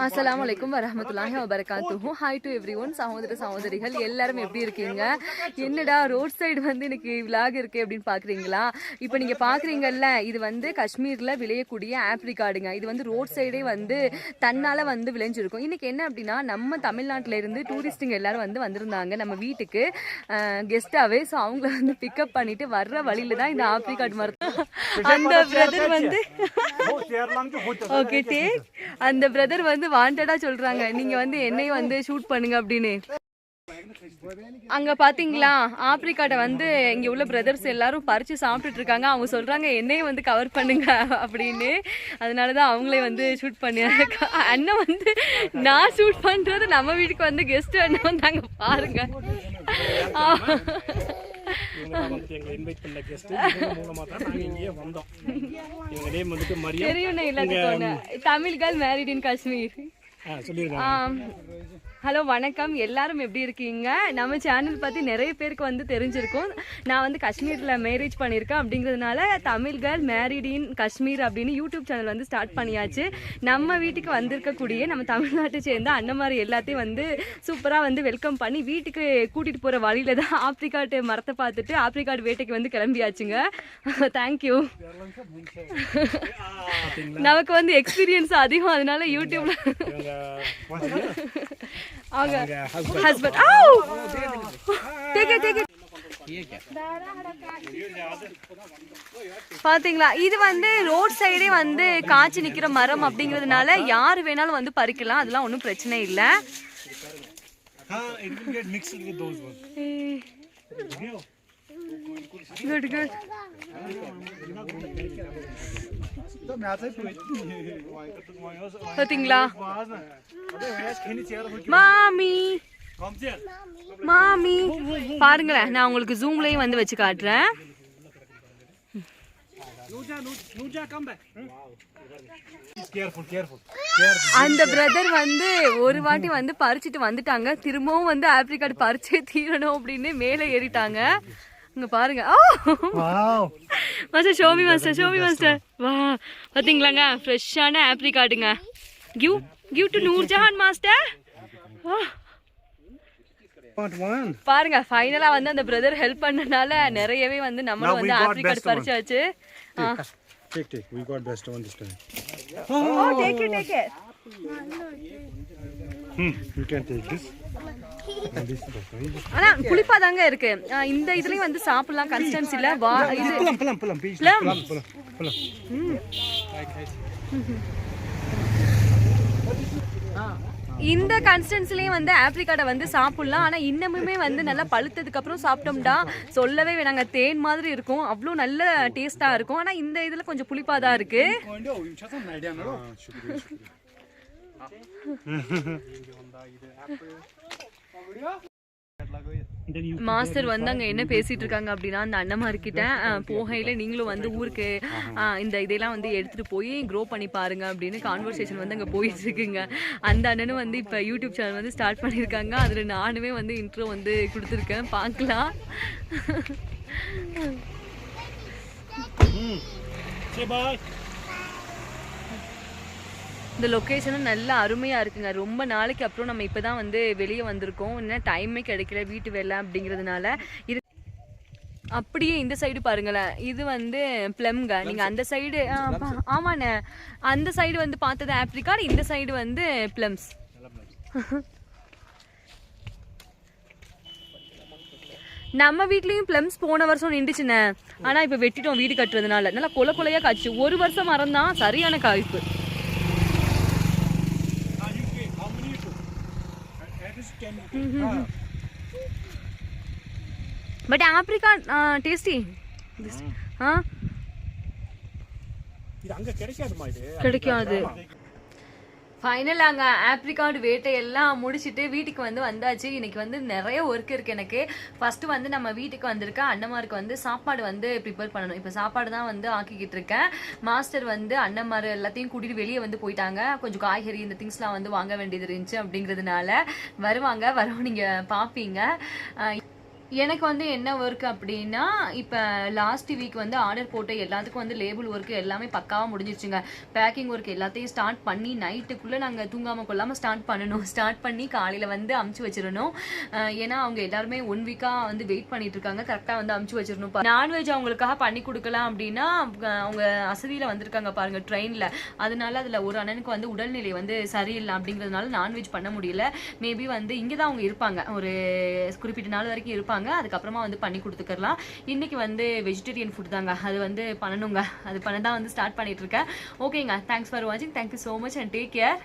அஸ்ஸலாமுஅலைக்கும் வரஹ்மத்துல்லாஹி வபரகாத்துஹு. Hi to everyone. சகோதர சகோதரிகள் எல்லாரும் எப்படி இருக்கீங்க? என்னடா ரோட் சைடு வந்து எனக்கு விலாக் இருக்கு அப்படின்னு பாக்குறீங்களா? இப்போ நீங்க பாக்குறீங்கல்ல, இது வந்து காஷ்மீர்ல விளையக்கூடிய ஆப்ரிகாடுங்க. இது வந்து ரோட் சைடே வந்து தன்னால வந்து விளைஞ்சிருக்கும். இன்னைக்கு என்ன அப்படின்னா, நம்ம தமிழ்நாட்டில இருந்து டூரிஸ்டுங்க எல்லாரும் வந்து வந்திருந்தாங்க நம்ம வீட்டுக்கு கெஸ்டாவே. ஸோ அவங்கள வந்து பிக்கப் பண்ணிட்டு வர்ற வழியில தான் இந்த ஆப்ரிகாட் மரத்தை அந்த பிரதர் வந்து ஓகே டேக் அந்த பிரதர் வந்து வாண்டடா சொல்றாங்க, நீங்க வந்து என்னையும் வந்து ஷூட் பண்ணுங்க அப்படின்னு. அங்க பாத்தீங்களா, ஆப்ரிகாட்டை வந்து இங்க உள்ள பிரதர்ஸ் எல்லாரும் பறிச்சு சாப்பிட்டுட்டு இருக்காங்க. அவங்க சொல்றாங்க என்னையும் வந்து கவர் பண்ணுங்க அப்படின்னு. அதனாலதான் அவங்களே வந்து ஷூட் பண்ணி அண்ணன் வந்து நான் ஷூட் பண்றது நம்ம வீட்டுக்கு வந்து கெஸ்ட் அண்ணன் வந்தாங்க பாருங்க. தமிழ் கேர்ள் மேரிட் இன் காஷ்மீர். ஹலோ வணக்கம், எல்லாரும் எப்படி இருக்கீங்க? நம்ம சேனல் பற்றி நிறைய பேருக்கு வந்து தெரிஞ்சிருக்கும். நான் வந்து காஷ்மீரில் மேரேஜ் பண்ணியிருக்கேன் அப்படிங்கிறதுனால தமிழ் கேர்ள் மேரிட் இன் காஷ்மீர் அப்படின்னு யூடியூப் சேனல் வந்து ஸ்டார்ட் பண்ணியாச்சு. நம்ம வீட்டுக்கு வந்திருக்கக்கூடிய நம்ம தமிழ்நாட்டை சேர்ந்த அண்ணமாரி எல்லாத்தையும் வந்து சூப்பராக வந்து வெல்கம் பண்ணி வீட்டுக்கு கூட்டிகிட்டு போகிற வழியில தான் ஆப்ரிகாட்டு மரத்தை பார்த்துட்டு ஆப்ரிகாட் வேட்டைக்கு வந்து கிளம்பியாச்சுங்க. தேங்க்யூ. நமக்கு வந்து எக்ஸ்பீரியன்ஸ் அதிகம், அதனால யூடியூப்ல பாத்தீங்களா, இது வந்து ரோட் சைடே வந்து காய்ச்சி நிக்கிற மரம் அப்படிங்கறதுனால யாரு வேணாலும் வந்து பறிக்கலாம், அதெல்லாம் ஒன்றும் பிரச்சனை இல்லை. Good, good. பாத்தீங்களா மாமி மாமி பாருங்களேன், நான் உங்களுக்கு ஜூம்லயும் வந்து வச்சு காட்டுறேன். அந்த பிரதர் வந்து ஒரு வாட்டி வந்து பறிச்சுட்டு வந்துட்டாங்க, திரும்பவும் வந்து ஆப்ரிகாட் பறிச்சே தீரணும் அப்படின்னு மேலே ஏறிட்டாங்க. இங்க பாருங்க, master show me master, show me master. வா பாத்தீங்களாங்க, ஃப்ரெஷ்ஷான ஆப்ரிகாட்டுங்க. Give to Noorjahan master. பாருங்க, ஃபைனலா வந்து அந்த பிரதர் ஹெல்ப் பண்ணனால நிறையவே வந்து நம்ம வந்து apricot பறிச்சாச்சு. Take. We got best one this time. Oh, take it. You can take this. ஆனா புளிப்பா தாங்க இருக்கு. இந்த இதுலயும் வந்து சாப்பிடலாம், கன்சிஸ்டன்சி இல்ல. இது பழம். இந்த கன்சிஸ்டன்சிலையும் வந்து ஆப்ரிகாட்டை வந்து சாப்பிடலாம். ஆனால் இன்னமுமே வந்து நல்லா பழுத்ததுக்கு அப்புறம் சாப்பிட்டோம்டா சொல்லவே வேணாங்க, தேன் மாதிரி இருக்கும், அவ்வளோ நல்ல டேஸ்டாக இருக்கும். ஆனால் இந்த இதில் கொஞ்சம் புளிப்பாக தான் இருக்கு. மாஸ்டர் வந்து அங்க என்ன பேசிட்டு இருக்காங்க அப்படின்னா, அந்த அண்ணமார்கிட்ட போகையில நீங்களும் வந்து ஊருக்கு இந்த இதெல்லாம் வந்து எடுத்துட்டு போய் க்ரோ பண்ணி பாருங்க அப்படின்னு கான்வர்சேஷன் வந்து அங்க போயிட்டு இருக்குங்க. அந்த அண்ணனும் வந்து இப்ப யூடியூப் சேனல் வந்து ஸ்டார்ட் பண்ணிருக்காங்க. அதுல நானுமே வந்து இன்ட்ரோ வந்து கொடுத்துருக்கேன், பார்க்கலாம். இந்த லொக்கேஷனும் நல்ல அருமையாக இருக்குங்க. ரொம்ப நாளைக்கு அப்புறம் நம்ம இப்போ தான் வந்து வெளியே வந்திருக்கோம், இன்னும் டைமே கிடைக்கல வீட்டு வேலை அப்படிங்கிறதுனால. இது அப்படியே இந்த சைடு பாருங்களேன், இது வந்து பிளம்ங்க. நீங்கள் அந்த சைடு ஆமாண்ணே, அந்த சைடு வந்து பார்த்தது ஆப்ரிகாட், இந்த சைடு வந்து பிளம்ஸ். நம்ம வீட்லேயும் பிளம்ஸ் போன வருஷம் நின்றுச்சுண்ணே, ஆனால் இப்போ வெட்டிட்டோம் வீடு கட்டுறதுனால. நல்லா கொலையாக காய்ச்சி, ஒரு வருஷம் மரம் தான், சரியான காய்ப்பு. பட் ஆப்ரிகாட் டேஸ்டி கிடைக்காது. ஃபைனல் அங்கே ஆப்ரிகாட் வேட்டையெல்லாம் முடிச்சுட்டு வீட்டுக்கு வந்து வந்தாச்சு. இன்னைக்கு வந்து நிறைய ஒர்க் இருக்குது எனக்கு. ஃபஸ்ட்டு வந்து நம்ம வீட்டுக்கு வந்திருக்க அண்ணமாருக்கு வந்து சாப்பாடு வந்து ப்ரிப்பேர் பண்ணணும். இப்போ சாப்பாடு தான் வந்து ஆக்கிக்கிட்டு இருக்கேன். மாஸ்டர் வந்து அண்ணமார் எல்லாத்தையும் கூட்டிகிட்டு வெளியே வந்து போயிட்டாங்க. கொஞ்சம் காய்கறி இந்த திங்ஸ்லாம் வந்து வாங்க வேண்டியது இருந்துச்சு அப்படிங்கிறதுனால வருவாங்க, நீங்கள் பார்ப்பீங்க. எனக்கு வந்து என்ன ஒர்க் அப்படின்னா இப்போ லாஸ்ட் வீக் வந்து ஆர்டர் போட்டு எல்லாத்துக்கும் வந்து லேபிள் ஒர்க் எல்லாமே பக்காவாக முடிஞ்சிருச்சுங்க. பேக்கிங் ஒர்க் எல்லாத்தையும் ஸ்டார்ட் பண்ணி நைட்டுக்குள்ளே நாங்கள் தூங்காமல் கொள்ளாமல் ஸ்டார்ட் பண்ணணும். ஸ்டார்ட் பண்ணி காலையில் வந்து அமுச்சு வச்சிடணும். ஏன்னா அவங்க எல்லாருமே 1 வீக்காக வந்து வெயிட் பண்ணிட்டு இருக்காங்க. கரெக்டாக வந்து அமுச்சு வச்சிடணும். நான்வெஜ் அவங்களுக்காக பண்ணி கொடுக்கலாம் அப்படின்னா அவங்க அசதியில் வந்திருக்காங்க பாருங்க ட்ரெயினில். அதனால அதில் ஒரு அண்ணனுக்கு வந்து உடல்நிலை வந்து சரியில்லை அப்படிங்கிறதுனால நான்வெஜ் பண்ண முடியல. மேபி வந்து இங்கே தான் அவங்க இருப்பாங்க, ஒரு குறிப்பிட்ட நாள் வரைக்கும் இருப்பாங்க. அதுக்கப்புறமா வந்து பண்ணி கொடுத்துக்கலாம். இன்னைக்கு வந்து வெஜிடேரியன் ஃபுட் தாங்க, அது வந்து பண்ணணுங்க. அது பண்ண தான் வந்து ஸ்டார்ட் பண்ணிட்டு இருக்கேன். ஓகேங்க, தேங்க்ஸ் ஃபார் வாட்சிங். Thank you so much and take care.